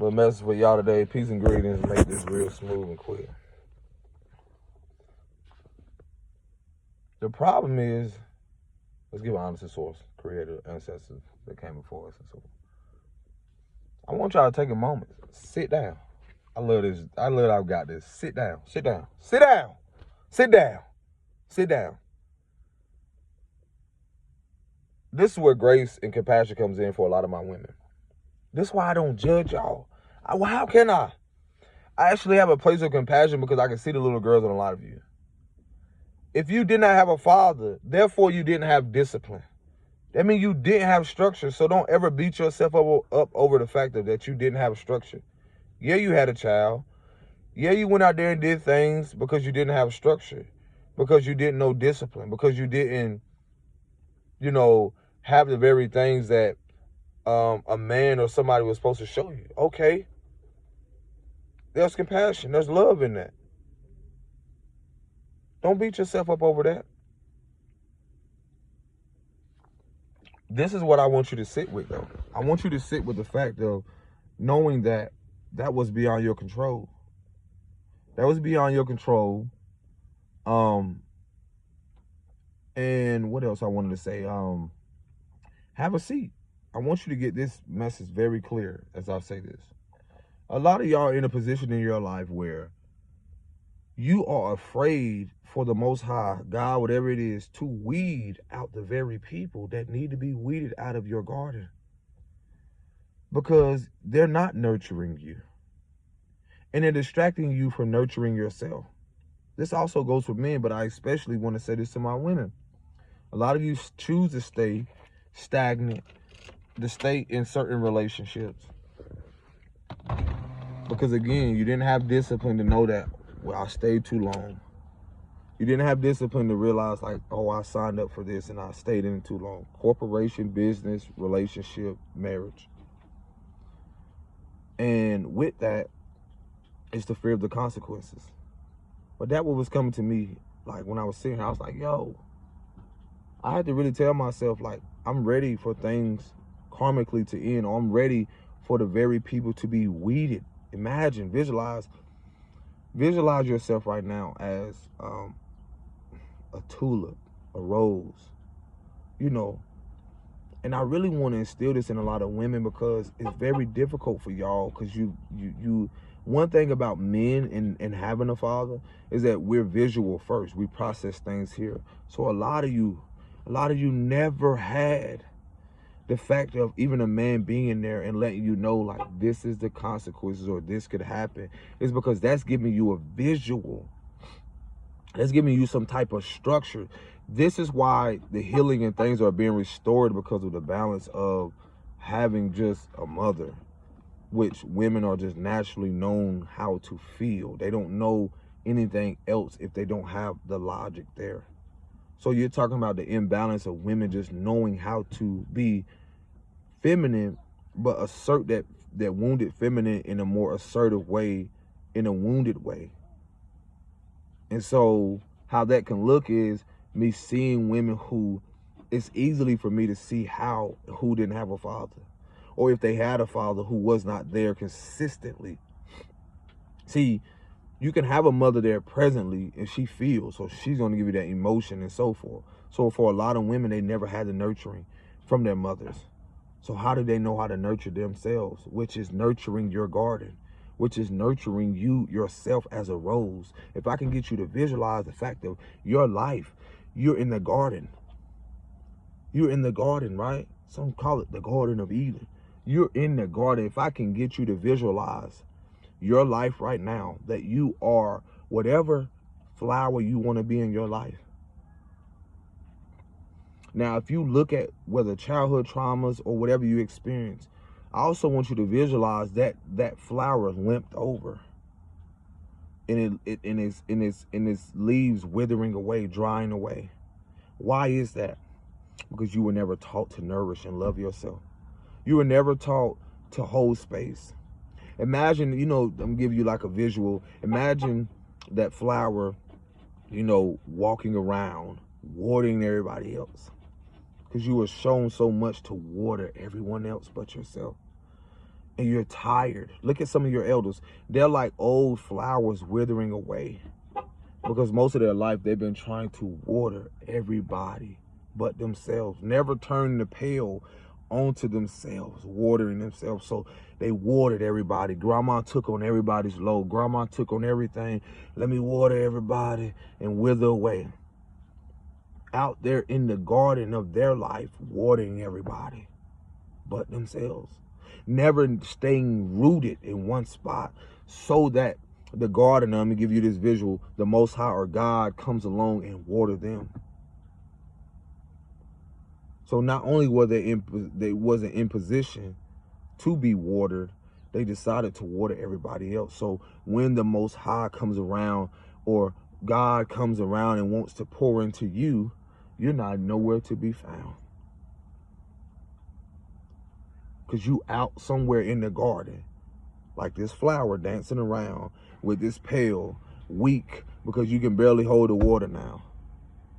Little message for y'all today. Peace and greetings. Make this real smooth and quick. The problem is, let's give an honest source, creator, ancestors that came before us and so on. I want y'all to take a moment. Sit down. I love this. I love I've got this. Sit down. Sit down. Sit down. Sit down. Sit down. This is where grace and compassion comes in for a lot of my women. This is why I don't judge y'all. Well, how can I? I actually have a place of compassion because I can see the little girls in a lot of you. If you did not have a father, therefore you didn't have discipline. That means you didn't have structure. So don't ever beat yourself up over the fact that you didn't have structure. Yeah, you had a child. Yeah, you went out there and did things because you didn't have structure, because you didn't know discipline, because you didn't, have the very things that a man or somebody was supposed to show you. Okay. There's compassion. There's love in that. Don't beat yourself up over that. This is what I want you to sit with, though. I want you to sit with the fact of knowing that that was beyond your control. That was beyond your control. And what else I wanted to say? Have a seat. I want you to get this message very clear as I say this. A lot of y'all are in a position in your life where you are afraid for the Most High, God, whatever it is, to weed out the very people that need to be weeded out of your garden. Because they're not nurturing you. And they're distracting you from nurturing yourself. This also goes for men, but I especially want to say this to my women. A lot of you choose to stay stagnant, to stay in certain relationships. Because again, you didn't have discipline to know that, well, I stayed too long. You didn't have discipline to realize like, oh, I signed up for this and I stayed in it too long. Corporation, business, relationship, marriage. And with that, it's the fear of the consequences. But that what was coming to me, like when I was sitting here, I was like, yo, I had to really tell myself, like, I'm ready for things karmically to end, or I'm ready for the very people to be weeded. Imagine, visualize yourself right now as a tulip, a rose, And I really want to instill this in a lot of women because it's very difficult for y'all. Because you one thing about men and having a father is that we're visual first. We process things here. So a lot of you never had the fact of even a man being there and letting you know, like, this is the consequences or this could happen. It's because that's giving you a visual. That's giving you some type of structure. This is why the healing and things are being restored, because of the balance of having just a mother, which women are just naturally known how to feel. They don't know anything else if they don't have the logic there. So you're talking about the imbalance of women just knowing how to be feminine, but assert that wounded feminine in a more assertive way, in a wounded way. And so how that can look is me seeing women who it's easily for me to see who didn't have a father, or if they had a father who was not there consistently. See, you can have a mother there presently and she feels, so she's going to give you that emotion and so forth. So for a lot of women, they never had the nurturing from their mothers. So how do they know how to nurture themselves? Which is nurturing your garden, which is nurturing you yourself as a rose. If I can get you to visualize the fact of your life, you're in the garden. You're in the garden, right? Some call it the Garden of Eden. You're in the garden. If I can get you to visualize your life right now, that you are whatever flower you want to be in your life. Now, if you look at whether childhood traumas or whatever you experience, I also want you to visualize that flower limped over, and its leaves withering away, drying away. Why is that? Because you were never taught to nourish and love yourself. You were never taught to hold space. Imagine, I'm giving you like a visual. Imagine that flower, walking around, watering everybody else. Because you were shown so much to water everyone else but yourself. and you're tired. Look at some of your elders. They're like old flowers withering away, because most of their life they've been trying to water everybody but themselves, never turning the pail onto themselves, watering themselves. So they watered everybody. Grandma took on everybody's load. Grandma took on everything. Let me water everybody and wither away. Out there in the garden of their life, watering everybody but themselves, never staying rooted in one spot, so that the gardener, let me give you this visual, the Most High or God comes along and water them. So not only were they wasn't in position to be watered, they decided to water everybody else. So when the Most High comes around, or God comes around and wants to pour into you, you're not nowhere to be found, because you out somewhere in the garden, like this flower dancing around with this pail, weak because you can barely hold the water now.